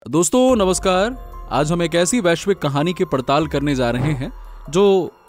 दोस्तों नमस्कार। आज हम एक ऐसी वैश्विक कहानी की पड़ताल करने जा रहे हैं जो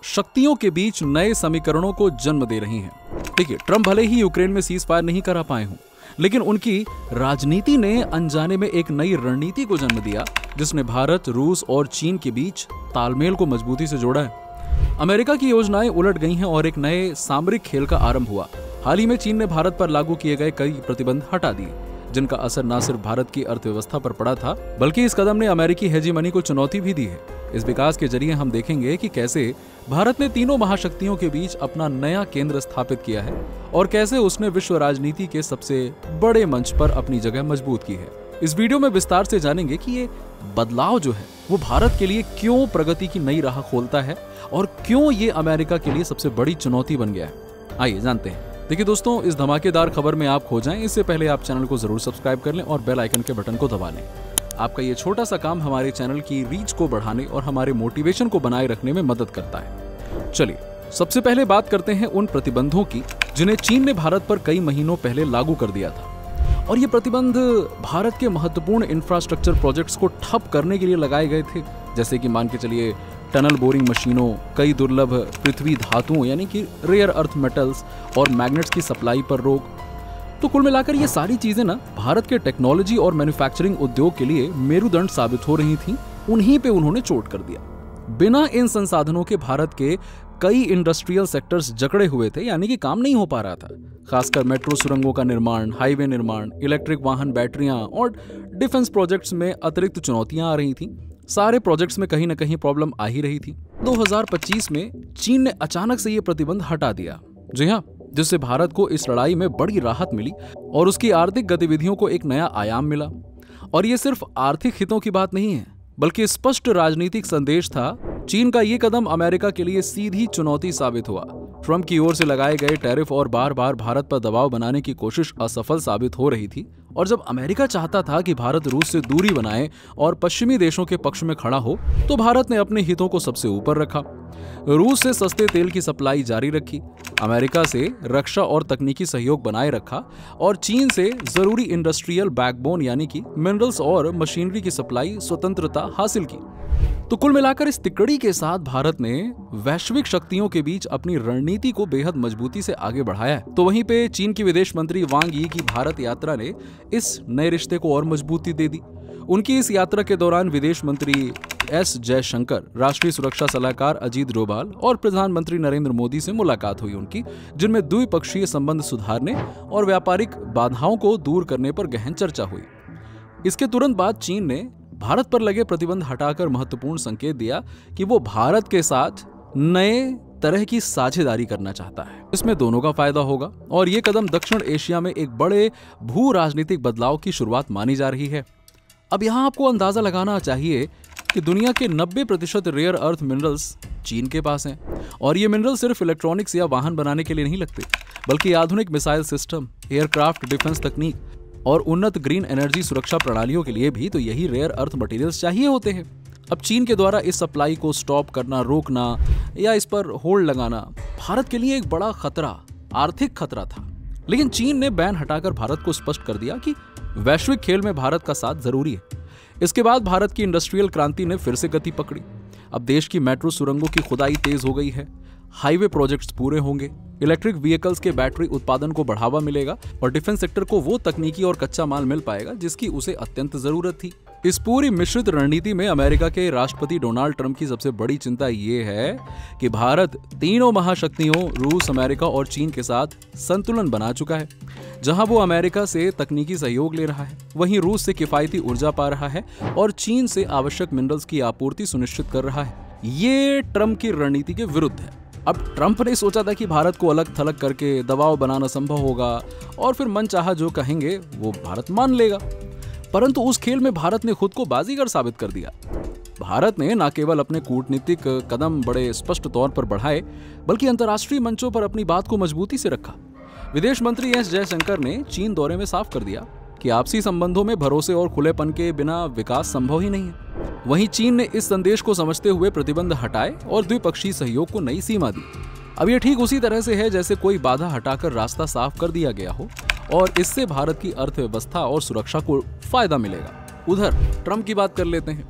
शक्तियों के बीच नए समीकरणों को जन्म दे रही हैं। देखिए, ट्रंप भले ही यूक्रेन में सीज फायर नहीं करा पाए हों, लेकिन उनकी राजनीति ने अनजाने में एक नई रणनीति को जन्म दिया जिसने भारत, रूस और चीन के बीच तालमेल को मजबूती से जोड़ा है। अमेरिका की योजनाएं उलट गई हैं और एक नए सामरिक खेल का आरंभ हुआ। हाल ही में चीन ने भारत पर लागू किए गए कई प्रतिबंध हटा दिए, जिनका असर न सिर्फ भारत की अर्थव्यवस्था पर पड़ा था, बल्कि इस कदम ने अमेरिकी हेजीमनी को चुनौती भी दी है। इस विकास के जरिए हम देखेंगे कि कैसे भारत ने तीनों महाशक्तियों के बीच अपना नया केंद्र स्थापित किया है और कैसे उसने विश्व राजनीति के सबसे बड़े मंच पर अपनी जगह मजबूत की है। इस वीडियो में विस्तार से जानेंगे कि ये बदलाव जो है वो भारत के लिए क्यों प्रगति की नई राह खोलता है और क्यों ये अमेरिका के लिए सबसे बड़ी चुनौती बन गया है। आइए जानते हैं। देखिए दोस्तों, इस धमाकेदार खबर में आप खो जाएं इससे पहले आप चैनल को जरूर सब्सक्राइब कर लें और बेल आइकन के बटन को दबा लें। आपका ये छोटा सा काम हमारे चैनल की रीच को बढ़ाने और हमारे मोटिवेशन को बनाए रखने में मदद करता है। चलिए, सबसे पहले बात करते हैं उन प्रतिबंधों की जिन्हें चीन ने भारत पर कई महीनों पहले लागू कर दिया था। और ये प्रतिबंध भारत के महत्वपूर्ण इंफ्रास्ट्रक्चर प्रोजेक्ट्स को ठप करने के लिए लगाए गए थे, जैसे कि मान के चलिए टनल बोरिंग मशीनों, कई दुर्लभ पृथ्वी धातुओं यानी कि रेयर अर्थ मेटल्स और मैग्नेट्स की सप्लाई पर रोक। तो कुल मिलाकर ये सारी चीजें ना भारत के टेक्नोलॉजी और मैन्युफैक्चरिंग उद्योग के लिए मेरुदंड साबित हो रही थीं। उन्हीं पे उन्होंने चोट कर दिया। बिना इन संसाधनों के भारत के कई इंडस्ट्रियल सेक्टर्स जकड़े हुए थे, यानी कि काम नहीं हो पा रहा था। खासकर मेट्रो सुरंगों का निर्माण, हाईवे निर्माण, इलेक्ट्रिक वाहन बैटरियां और डिफेंस प्रोजेक्ट्स में अतिरिक्त चुनौतियां आ रही थीं। सारे प्रोजेक्ट्स में कहीं ना कहीं प्रॉब्लम आ ही रही थी। 2025 में चीन ने अचानक से ये प्रतिबंध हटा दिया, जी हाँ, जिससे भारत को इस लड़ाई में बड़ी राहत मिली और उसकी आर्थिक गतिविधियों को एक नया आयाम मिला। और ये सिर्फ आर्थिक हितों की बात नहीं है, बल्कि स्पष्ट राजनीतिक संदेश था। चीन का ये कदम अमेरिका के लिए सीधी चुनौती साबित हुआ। ट्रंप की ओर से लगाए गए टैरिफ और बार बार भारत पर दबाव बनाने की कोशिश असफल साबित हो रही थी। और जब अमेरिका चाहता था कि भारत रूस से दूरी बनाए और पश्चिमी देशों के पक्ष में खड़ा हो, तो भारत ने अपने हितों को सबसे ऊपर रखा। रूस से सस्ते तेल की सप्लाई जारी रखी, अमेरिका से रक्षा और तकनीकी सहयोग बनाए रखा और चीन से जरूरी इंडस्ट्रियल बैकबोन यानी कि मिनरल्स और मशीनरी की सप्लाई स्वतंत्रता हासिल की। तो कुल मिलाकर इस तिकड़ी के साथ भारत ने वैश्विक शक्तियों के बीच अपनी रणनीति को बेहद मजबूती से आगे बढ़ाया है। तो वहीं पे चीन की विदेश मंत्री वांग यी की भारत यात्रा ने इस नए रिश्ते को और मजबूती दे दी। उनकी इस यात्रा के दौरान विदेश मंत्री एस जयशंकर, राष्ट्रीय सुरक्षा सलाहकार अजीत डोभाल और प्रधानमंत्री नरेंद्र मोदी से मुलाकात हुई उनकी, जिनमें द्विपक्षीय संबंध सुधारने और व्यापारिक बाधाओं को दूर करने पर गहन चर्चा हुई। इसके तुरंत बाद चीन ने भारत पर लगे प्रतिबंध हटाकर महत्वपूर्ण संकेत दिया कि वो भारत के साथ नए तरह की साझेदारी करना चाहता है। इसमें दोनों का फायदा होगा और ये कदम दक्षिण एशिया में एक बड़े भू राजनीतिक बदलाव की शुरुआत मानी जा रही है। अब यहाँ आपको अंदाजा लगाना चाहिए कि दुनिया के 90% रेयर अर्थ मिनरल्स चीन के पास हैं और ये मिनरल सिर्फ इलेक्ट्रॉनिक्स या वाहन बनाने के लिए नहीं लगते, बल्कि आधुनिक मिसाइल सिस्टम, एयरक्राफ्ट डिफेंस तकनीक और उन्नत ग्रीन एनर्जी सुरक्षा प्रणालियों के लिए भी तो यही रेयर अर्थ मटेरियल्स चाहिए होते हैं। अब चीन के द्वारा इस सप्लाई को स्टॉप करना, रोकना या इस पर होल्ड लगाना भारत के लिए एक बड़ा खतरा, आर्थिक खतरा था। लेकिन चीन ने बैन हटाकर भारत को स्पष्ट कर दिया कि वैश्विक खेल में भारत का साथ जरूरी है। इसके बाद भारत की इंडस्ट्रियल क्रांति ने फिर से गति पकड़ी। अब देश की मेट्रो सुरंगों की खुदाई तेज हो गई है, हाईवे प्रोजेक्ट्स पूरे होंगे, इलेक्ट्रिक व्हीकल्स के बैटरी उत्पादन को बढ़ावा मिलेगा और डिफेंस सेक्टर को वो तकनीकी और कच्चा माल मिल पाएगा जिसकी उसे अत्यंत जरूरत थी। इस पूरी मिश्रित रणनीति में अमेरिका के राष्ट्रपति डोनाल्ड ट्रंप की सबसे बड़ी चिंता ये है कि भारत तीनों महाशक्तियों रूस, अमेरिका और चीन के साथ संतुलन बना चुका है। जहां वो अमेरिका से तकनीकी सहयोग ले रहा है, वहीं रूस से किफायती ऊर्जा पा रहा है और चीन से आवश्यक मिनरल्स की आपूर्ति सुनिश्चित कर रहा है। ये ट्रंप की रणनीति के विरुद्ध है। अब ट्रंप ने सोचा था कि भारत को अलग थलग करके दबाव बनाना संभव होगा और फिर मनचाहा जो कहेंगे वो भारत मान लेगा, परंतु उस खेल में भारत ने खुद को बाजीगर साबित कर दिया। भारत ने न केवल अपने कूटनीतिक कदम बड़े स्पष्ट तौर पर बढ़ाए, बल्कि अंतर्राष्ट्रीय मंचों पर अपनी बात को मजबूती से रखा। विदेश मंत्री एस जयशंकर ने चीन दौरे में साफ कर दिया कि आपसी संबंधों में भरोसे और खुलेपन के बिना विकास संभव ही नहीं है। वहीं चीन ने इस संदेश को समझते हुए प्रतिबंध हटाए और द्विपक्षीय सहयोग को नई सीमा दी। अब ये ठीक उसी तरह से है जैसे कोई बाधा हटाकर रास्ता साफ कर दिया गया हो और इससे भारत की अर्थव्यवस्था और सुरक्षा को फायदा मिलेगा। उधर ट्रंप की बात कर लेते हैं।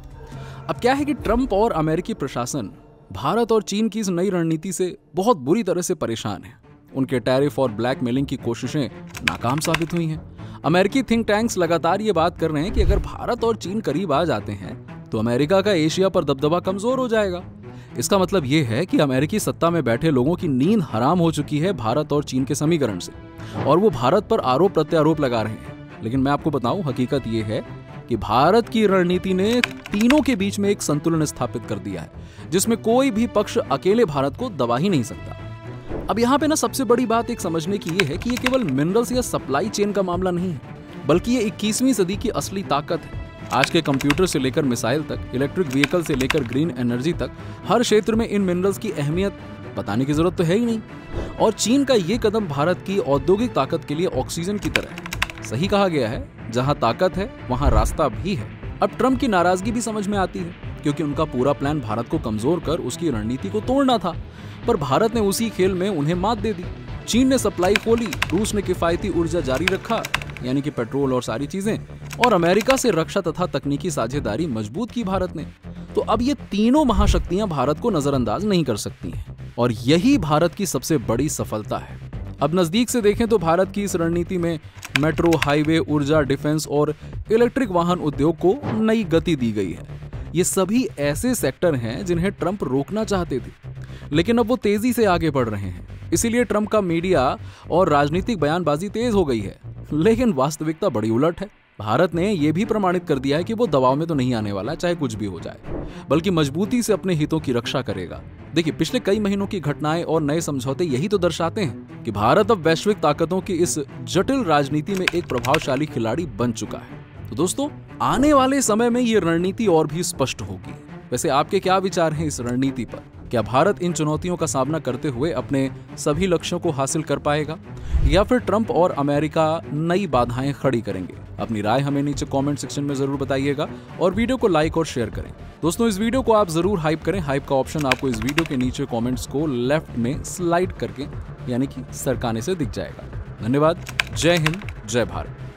अब क्या है कि ट्रंप और अमेरिकी प्रशासन भारत और चीन की इस नई रणनीति से बहुत बुरी तरह से परेशान है। उनके टैरिफ और ब्लैकमेलिंग की कोशिशें नाकाम साबित हुई हैं। अमेरिकी थिंक टैंक्स लगातार ये बात कर रहे हैं कि अगर भारत और चीन करीब आ जाते हैं तो अमेरिका का एशिया पर दबदबा कमजोर हो जाएगा। इसका मतलब ये है कि अमेरिकी सत्ता में बैठे लोगों की नींद हराम हो चुकी है भारत और चीन के समीकरण से, और वो भारत पर आरोप प्रत्यारोप लगा रहे हैं। लेकिन मैं आपको बताऊं, हकीकत ये है कि भारत की रणनीति ने तीनों के बीच में एक संतुलन स्थापित कर दिया है, जिसमें कोई भी पक्ष अकेले भारत को दबा ही नहीं सकता। अब यहाँ पे ना सबसे बड़ी बात एक समझने की ये है कि ये केवल मिनरल्स या सप्लाई चेन का मामला नहीं है, बल्कि ये 21वीं सदी की असली ताकत है। आज के कंप्यूटर से लेकर मिसाइल तक, इलेक्ट्रिक व्हीकल से लेकर ग्रीन एनर्जी तक, हर क्षेत्र में इन मिनरल्स की अहमियत बताने की जरूरत तो है ही नहीं। और चीन का ये कदम भारत की औद्योगिक ताकत के लिए ऑक्सीजन की तरह है। सही कहा गया है, जहां ताकत है वहां रास्ता भी है। अब ट्रंप की नाराजगी भी समझ में आती है, क्योंकि उनका पूरा प्लान भारत को कमजोर कर उसकी रणनीति को तोड़ना था, पर भारत ने उसी खेल में उन्हें मात दे दी। चीन ने सप्लाई खोली, रूस ने किफायती ऊर्जा जारी रखा, यानी कि पेट्रोल और सारी चीजें, और अमेरिका से रक्षा तथा तकनीकी साझेदारी मजबूत की भारत ने। तो अब ये तीनों महाशक्तियां भारत को नजरअंदाज नहीं कर सकती हैं, और यही भारत की सबसे बड़ी सफलता है। अब नजदीक से देखें तो भारत की इस रणनीति में मेट्रो, हाईवे, ऊर्जा, डिफेंस और इलेक्ट्रिक वाहन उद्योग को नई गति दी गई है। ये सभी ऐसे सेक्टर हैं जिन्हें ट्रंप रोकना चाहते थे, लेकिन अब वो तेजी से आगे बढ़ रहे हैं। इसीलिए ट्रंप का मीडिया और राजनीतिक बयानबाजी तेज हो गई है, लेकिन वास्तविकता बड़ी उलट है। भारत ने यह भी प्रमाणित कर दिया है कि वो दबाव में तो नहीं आने वाला, चाहे कुछ भी हो जाए, बल्कि मजबूती से अपने हितों की रक्षा करेगा। देखिए, पिछले कई महीनों की घटनाएं और नए समझौते यही तो दर्शाते हैं कि भारत अब वैश्विक ताकतों की इस जटिल राजनीति में एक प्रभावशाली खिलाड़ी बन चुका है। तो दोस्तों, आने वाले समय में ये रणनीति और भी स्पष्ट होगी। वैसे आपके क्या विचार हैं इस रणनीति पर? क्या भारत इन चुनौतियों का सामना करते हुए अपने सभी लक्ष्यों को हासिल कर पाएगा, या फिर ट्रंप और अमेरिका नई बाधाएं खड़ी करेंगे? अपनी राय हमें नीचे कमेंट सेक्शन में जरूर बताइएगा और वीडियो को लाइक और शेयर करें। दोस्तों, इस वीडियो को आप जरूर हाइप करें। हाइप का ऑप्शन आपको इस वीडियो के नीचे कमेंट्स को लेफ्ट में स्लाइड करके, यानी कि सरकाने से दिख जाएगा। धन्यवाद। जय हिंद, जय भारत।